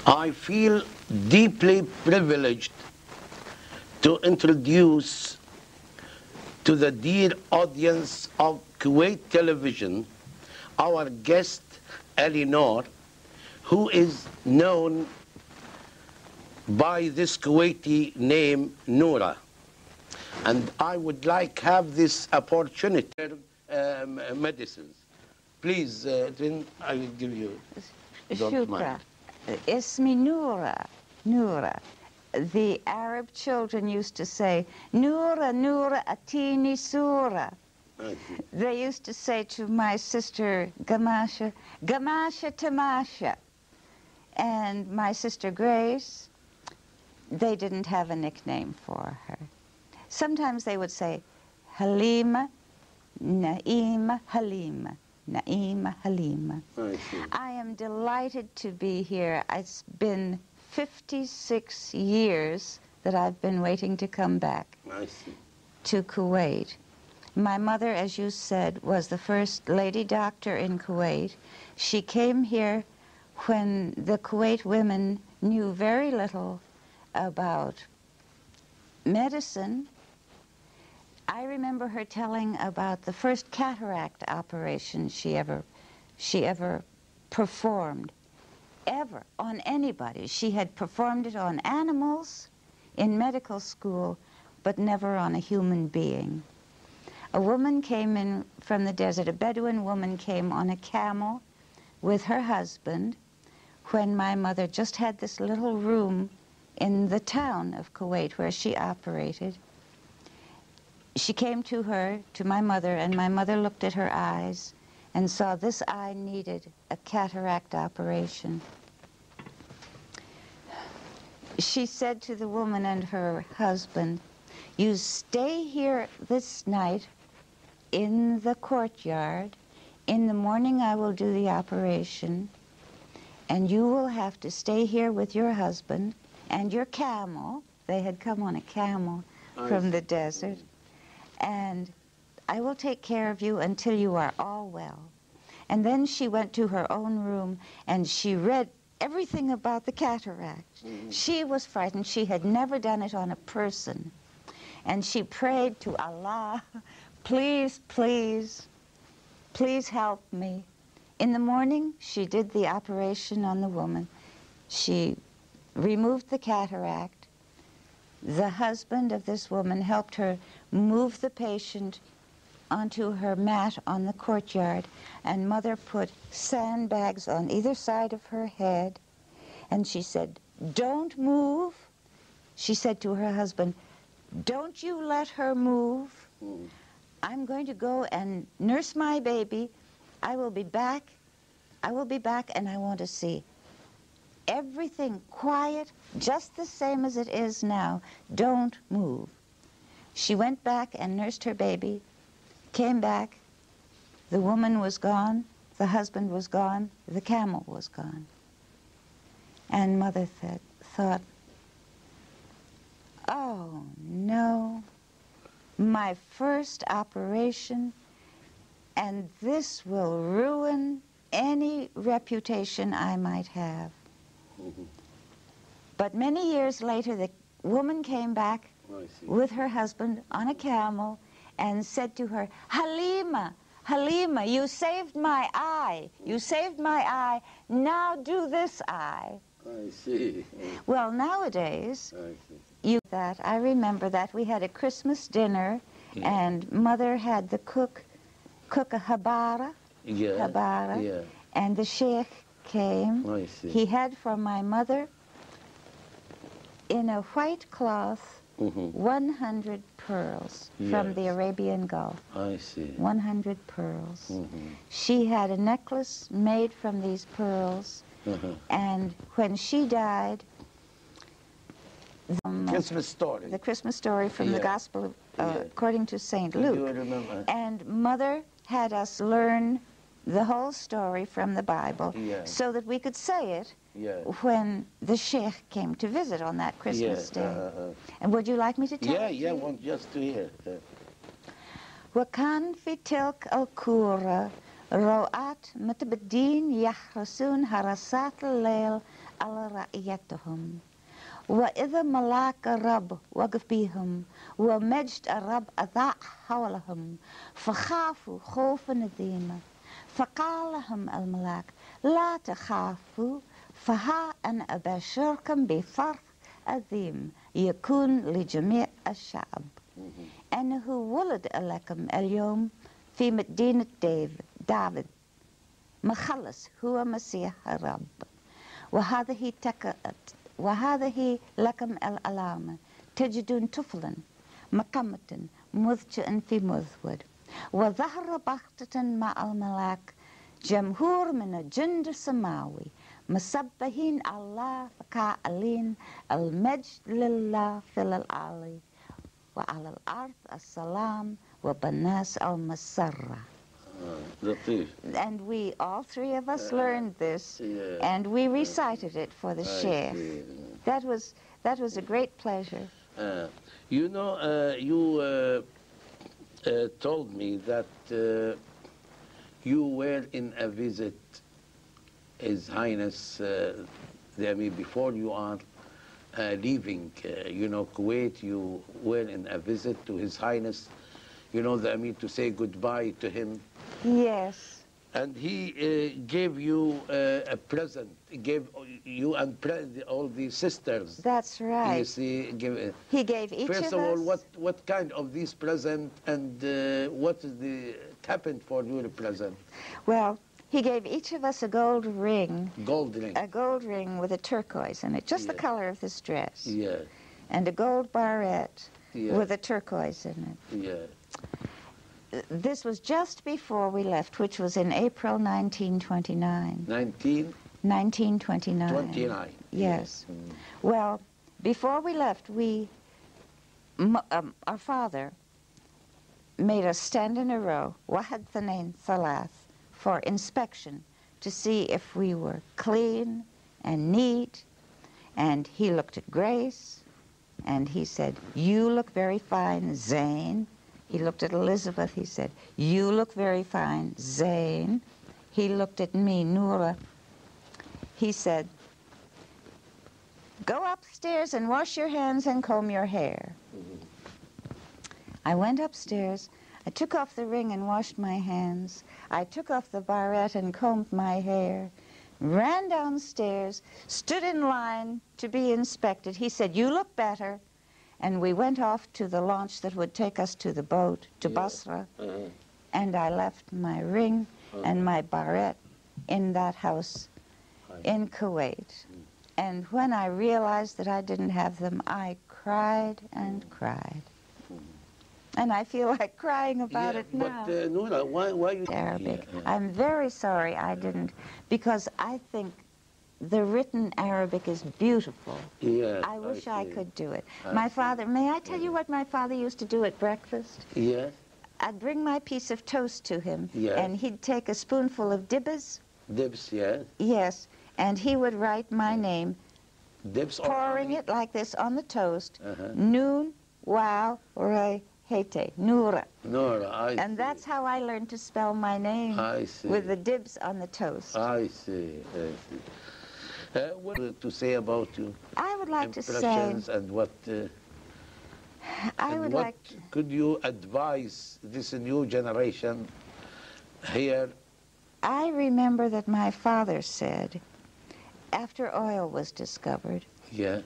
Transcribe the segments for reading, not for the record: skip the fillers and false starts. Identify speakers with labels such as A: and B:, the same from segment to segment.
A: I feel deeply privileged to introduce to the dear audience of Kuwait television our guest Eleanor, who is known by this Kuwaiti name Nora. And I would like have this opportunity medicines. Please, then I will give you. Don't mind.
B: اسمي نورة. The Arab children used to say, Nora, atini sura. They used to say to my sister Gamasha, Tamasha. And my sister Grace, they didn't have a nickname for her. Sometimes they would say, Halima, Naima, Halima. Naima, Halima. I am delighted to be here. It's been 56 years that I've been waiting to come back to Kuwait. My mother, as you said, was the first lady doctor in Kuwait. She came here when the Kuwait women knew very little about medicine. I remember her telling about the first cataract operation she ever performed, ever, on anybody. She had performed it on animals in medical school, but never on a human being. A woman came in from the desert, a Bedouin woman came on a camel with her husband when my mother just had this little room in the town of Kuwait where she operated. She came to my mother, and my mother looked at her eyes and saw this eye needed a cataract operation. She said to the woman and her husband, you stay here this night in the courtyard. In the morning I will do the operation, and you will have to stay here with your husband and your camel. They had come on a camel from the desert. And I will take care of you until you are all well. And then she went to her own room and she read everything about the cataract. She was frightened. She had never done it on a person. And she prayed to Allah, please, please, please help me. In the morning, she did the operation on the woman. She removed the cataract. The husband of this woman helped her move the patient onto her mat on the courtyard, and mother put sandbags on either side of her head, and she said, don't move. She said to her husband, don't you let her move. I'm going to go and nurse my baby. I will be back, and I want to see everything quiet, just the same as it is now. Don't move. She went back and nursed her baby, came back. The woman was gone, the husband was gone, the camel was gone. And mother thought, oh no, my first operation, and this will ruin any reputation I might have. But many years later, the woman came back with her husband on a camel and said to her, Halima, Halima, you saved my eye. You saved my eye. Now do this eye.
A: I see.
B: Well, nowadays, I remember that we had a Christmas dinner, and mother had the cook a habara, and the sheikh came. He had for my mother, in a white cloth, 100 pearls from the Arabian Gulf.
A: I see.
B: 100 pearls. She had a necklace made from these pearls, and when she died, the Christmas story from the Gospel according to St. Luke. And mother had us learn the whole story from the Bible so that we could say it when the sheikh came to visit on that Christmas day. And would you like me to tell you?
A: Yeah, I want just to hear.
B: وكان في تلك الكورة رؤات متبدين يحرسون حراسات الليل على رعيتهم، وإذا ملاك الرب وقف بيهم ومجد الرب أضاع حولهم فخافوا خوفا عظيما، فقال لهم الملاك لا تخافوا، فها أنا أبشركم بفرح عظيم يكون لجميع الشعب، أنه ولد لكم اليوم في مدينة داود مخلص هو مسيح الرب، وهذه لكم العلامة، تجدون طفلا مقمة مضجعا في مذود، وظهر بغتة مع الملاك جمهور من الجند السماوي مسبحين الله قائلين المجد لله في الأعالي وعلى الأرض السلام وبالناس المسرة.
A: لطيف.
B: And we, all three of us, learned this, and we recited it for the chef. That was a great pleasure.
A: You know, you told me that you were in a visit, His Highness, before you are leaving, Kuwait, you were in a visit to His Highness, to say goodbye to him.
B: Yes.
A: And he gave you a present. He gave you and all the sisters.
B: That's right.
A: You see,
B: he gave each
A: first
B: of
A: all,
B: us.
A: what kind of these present, and what is happened for your present?
B: Well, he gave each of us a gold ring.
A: Gold ring.
B: A gold ring with a turquoise in it, just the color of this dress.
A: Yeah.
B: And a gold barrette with a turquoise in it.
A: Yeah.
B: This was just before we left, which was in April 1929. 1929.
A: 29.
B: Yes. Well, before we left, our father made us stand in a row, واحد اثنين ثلاث, for inspection to see if we were clean and neat. And he looked at Grace, and he said, you look very fine, Zane. He looked at Elizabeth, he said, you look very fine, Zane. He looked at me, Nora. He said, go upstairs and wash your hands and comb your hair. I went upstairs, I took off the ring and washed my hands. I took off the barrette and combed my hair, ran downstairs, stood in line to be inspected. He said, you look better. And we went off to the launch that would take us to the boat, to Basra. And I left my ring and my barrette in that house in Kuwait. And when I realized that I didn't have them, I cried and cried. And I feel like crying about it now.
A: But Nora, why you...
B: Arabic. I'm very sorry I didn't, because I think the written Arabic is beautiful.
A: Yeah,
B: I wish I could do it. My father, may I tell you what my father used to do at breakfast?
A: Yes.
B: I'd bring my piece of toast to him,
A: Yes.
B: and he'd take a spoonful of dibs.
A: Dibs, yes.
B: Yes, and he would write my name,
A: Dibs
B: pouring it like this on the toast, Noon, Wow, Re, Hete, Nora.
A: Nora, I see.
B: And that's how I learned to spell my name.
A: I see.
B: With the dibs on the toast.
A: I see, I see. What to say about you?
B: I would like to say...
A: Impressions and what...
B: I would
A: what
B: like...
A: could you advise this new generation here?
B: I remember that my father said, after oil was discovered,
A: Yeah.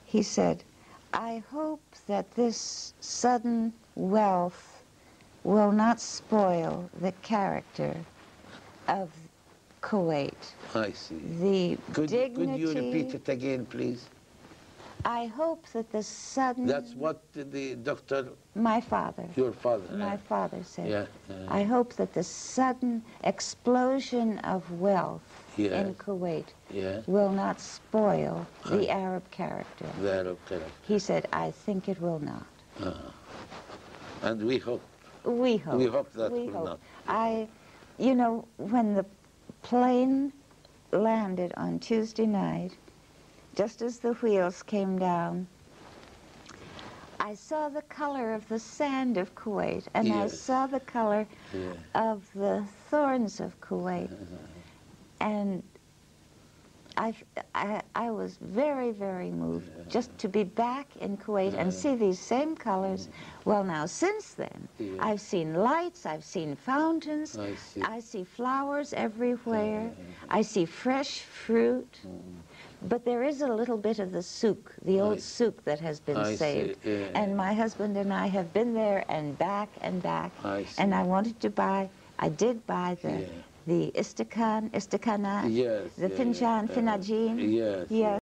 B: he said, I hope that this sudden wealth will not spoil the character of Kuwait.
A: I see.
B: The dignity...
A: Could you repeat it again, please?
B: I hope that the sudden...
A: That's what the doctor...
B: My father.
A: Your father.
B: My father said.
A: Yeah.
B: I hope that the sudden explosion of wealth in Kuwait will not spoil the Arab character.
A: The Arab character.
B: He said, I think it will not.
A: And we hope.
B: We hope.
A: We hope that will not.
B: You know, when the plane landed on Tuesday night, just as the wheels came down, I saw the color of the sand of Kuwait, and I saw the color of the thorns of Kuwait. And I was very, very moved just to be back in Kuwait and see these same colors. Well, now, since then, I've seen lights, I've seen fountains, I see flowers everywhere, I see fresh fruit. But there is a little bit of the souk, the old souk that has been saved. And my husband and I have been there and back and back. And I wanted to buy, I did buy the istikanat, the finjan, finajin. Yes.